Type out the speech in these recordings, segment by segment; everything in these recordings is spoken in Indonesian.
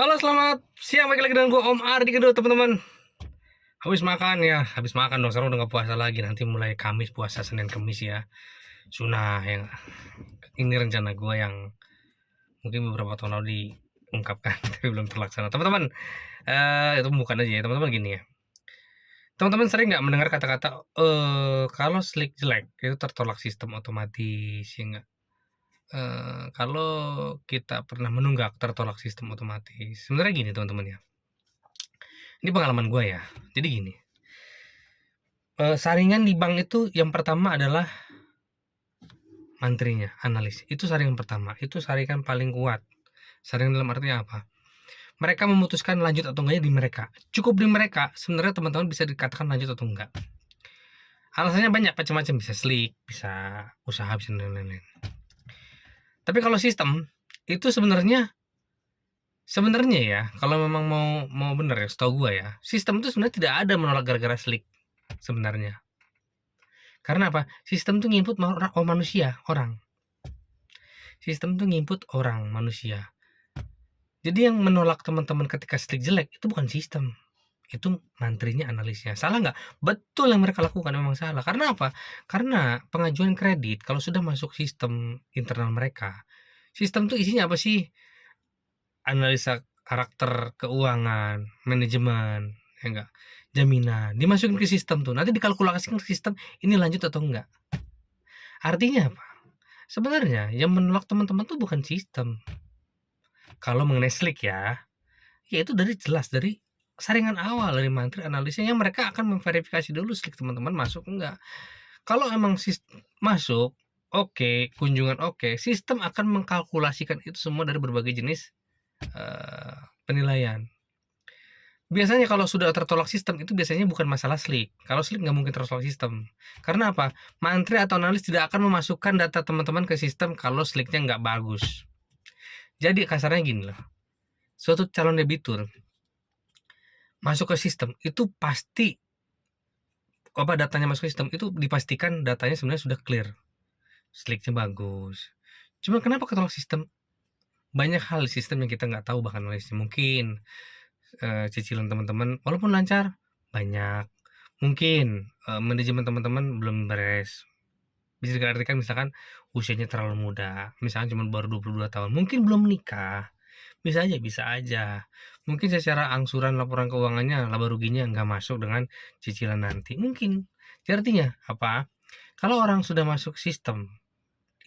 Halo, selamat siang. Balik lagi dengan gue Om Ardi kedua, teman-teman. Habis makan ya, habis makan dong. Sekarang udah nggak puasa lagi. Nanti mulai Kamis puasa, Senin Kamis ya. Sunnah yang ini rencana gue yang mungkin beberapa tahun lalu diungkapkan tapi belum terlaksana. Teman-teman, itu bukan aja ya, teman-teman gini ya. Teman-teman sering nggak mendengar kata-kata kalau slick jelek itu tertolak sistem otomatis ya nggak? Kalau kita pernah menunggak tertolak sistem otomatis. Sebenarnya gini teman-teman ya. Ini pengalaman gue ya. Jadi gini, saringan di bank itu yang pertama adalah mantrinya, analis. Itu saringan pertama, itu saringan paling kuat. Saringan dalam artinya apa? Mereka memutuskan lanjut atau enggaknya di mereka. Cukup di mereka, sebenarnya teman-teman bisa dikatakan lanjut atau enggak. Alasannya banyak, macam-macam. Bisa slick, bisa usaha, bisa lain-lain. Tapi kalau sistem, itu sebenarnya ya, kalau memang mau bener ya, setahu gue ya, sistem itu sebenarnya tidak ada menolak gara-gara slick sebenarnya. Karena apa? Sistem tuh nginput manusia, orang. Sistem tuh nginput orang, manusia. Jadi yang menolak teman-teman ketika slick jelek itu bukan sistem. Itu mantrinya, analisnya. Salah nggak? Betul yang mereka lakukan memang salah. Karena apa? Karena pengajuan kredit kalau sudah masuk sistem internal mereka, sistem tuh isinya apa sih? Analisa karakter keuangan, manajemen, ya enggak? Jaminan. Dimasukin ke sistem tuh. Nanti dikalkulasikan ke sistem ini lanjut atau enggak. Artinya apa? Sebenarnya yang menolak teman-teman tuh bukan sistem. Kalau mengenai slick ya itu dari jelas dari saringan awal dari mantri analisnya yang mereka akan memverifikasi dulu slick teman-teman masuk enggak. Kalau emang masuk, oke, kunjungan oke, sistem akan mengkalkulasikan itu semua dari berbagai jenis penilaian. Biasanya kalau sudah tertolak sistem itu biasanya bukan masalah slick. Kalau slick nggak mungkin tertolak sistem. Karena apa? Mantri atau analis tidak akan memasukkan data teman-teman ke sistem kalau slicknya nggak bagus. Jadi kasarnya gini loh, suatu calon debitur masuk ke sistem itu pasti datanya masuk ke sistem itu dipastikan datanya sebenarnya sudah clear, slicknya bagus. Cuma kenapa ketolak sistem? Banyak hal di sistem yang kita nggak tahu bahkan analisnya. Mungkin cicilan teman-teman walaupun lancar banyak, mungkin manajemen teman-teman belum beres. Bisa diartikan misalkan usianya terlalu muda, misalkan cuma baru 22 tahun, mungkin belum menikah. Bisa aja. Mungkin secara angsuran laporan keuangannya laba ruginya nggak masuk dengan cicilan nanti, mungkin. Jadi artinya apa? Kalau orang sudah masuk sistem,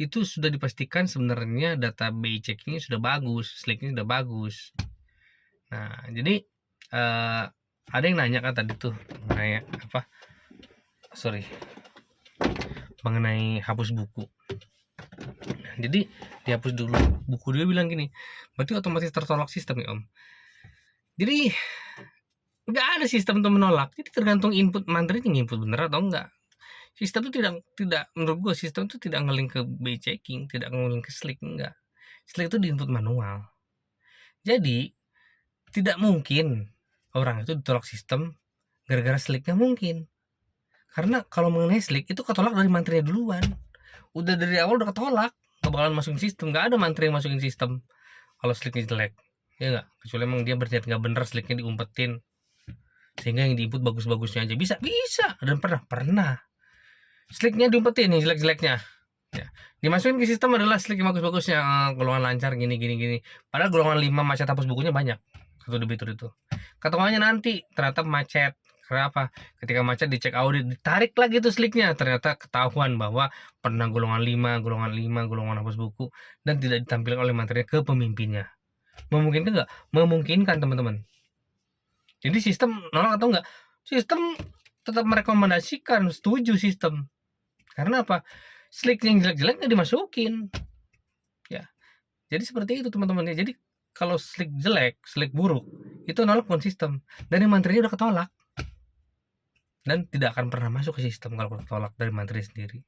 itu sudah dipastikan sebenarnya data BI checkingnya sudah bagus, slicknya sudah bagus. Nah, jadi ada yang nanya kan tadi tuh mengenai apa? Mengenai hapus buku. Jadi dihapus dulu buku, dia bilang gini, berarti otomatis tertolak sistem ya Om. Jadi nggak ada sistem untuk menolak, jadi tergantung input mantrinya nginput bener atau enggak. Sistem itu tidak menurut gue sistem itu tidak ngelink ke BI checking, tidak ngelink ke slick, enggak. Slick itu di input manual. Jadi tidak mungkin orang itu ditolak sistem gara-gara slicknya, mungkin. Karena kalau mengenai slick itu ketolak dari mantrinya duluan. Udah dari awal udah ketolak, nggak bakalan masukin sistem, nggak ada mantri yang masukin sistem kalau slicknya jelek, ya nggak, kecuali emang dia berniat nggak bener slicknya diumpetin sehingga yang diinput bagus-bagusnya aja bisa dan pernah slicknya diumpetin nih jelek-jeleknya ya, dimasukin ke sistem adalah slick yang bagus-bagusnya, golongan lancar gini padahal golongan 5 macet hapus bukunya banyak satu debitur itu, ketemuannya nanti ternyata macet. Kenapa? Ketika macet dicek audit, ditarik lagi tuh slicknya, ternyata ketahuan bahwa pernah golongan 5 golongan hapus buku dan tidak ditampilkan oleh materinya ke pemimpinnya. Memungkinkan nggak? Memungkinkan teman-teman. Jadi sistem nolak atau enggak? Sistem tetap merekomendasikan, setuju sistem. Karena apa? Slick yang jelek-jelek nggak dimasukin. Ya. Jadi seperti itu teman-teman ya. Jadi kalau slick jelek, slick buruk, itu nolak bukan sistem. Dan yang mantrinya udah ketolak. Dan tidak akan pernah masuk ke sistem kalau ketolak dari mantri sendiri.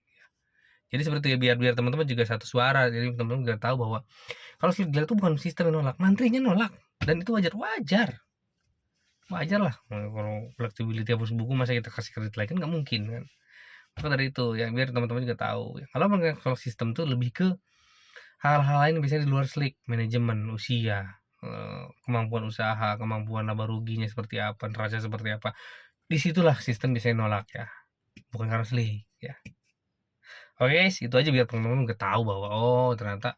Jadi seperti ya, biar teman-teman juga satu suara. Jadi teman-teman juga tahu bahwa kalau slick jelek itu bukan sistem yang nolak, mantrinya nolak. Dan itu wajar lah kalau flexibility hapus buku masa kita kasih kredit lagi kan nggak mungkin kan. Maka dari itu ya biar teman-teman juga tahu ya, kalau sistem tuh lebih ke hal-hal lain biasanya di luar slick, manajemen usia, kemampuan usaha, kemampuan laba ruginya seperti apa, neraca seperti apa. Disitulah sistem biasanya nolak ya, bukan karena slik ya. Oke guys, itu aja biar teman-teman udah tahu bahwa oh ternyata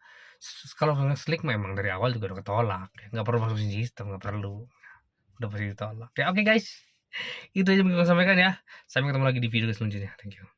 kalau nge-slik memang dari awal juga udah ketolak, ya. Nggak perlu masukin sistem, nggak perlu. Udah pasti ditolak. Ya oke guys, itu aja yang bisa aku sampaikan ya. Sampai ketemu lagi di video selanjutnya. Thank you.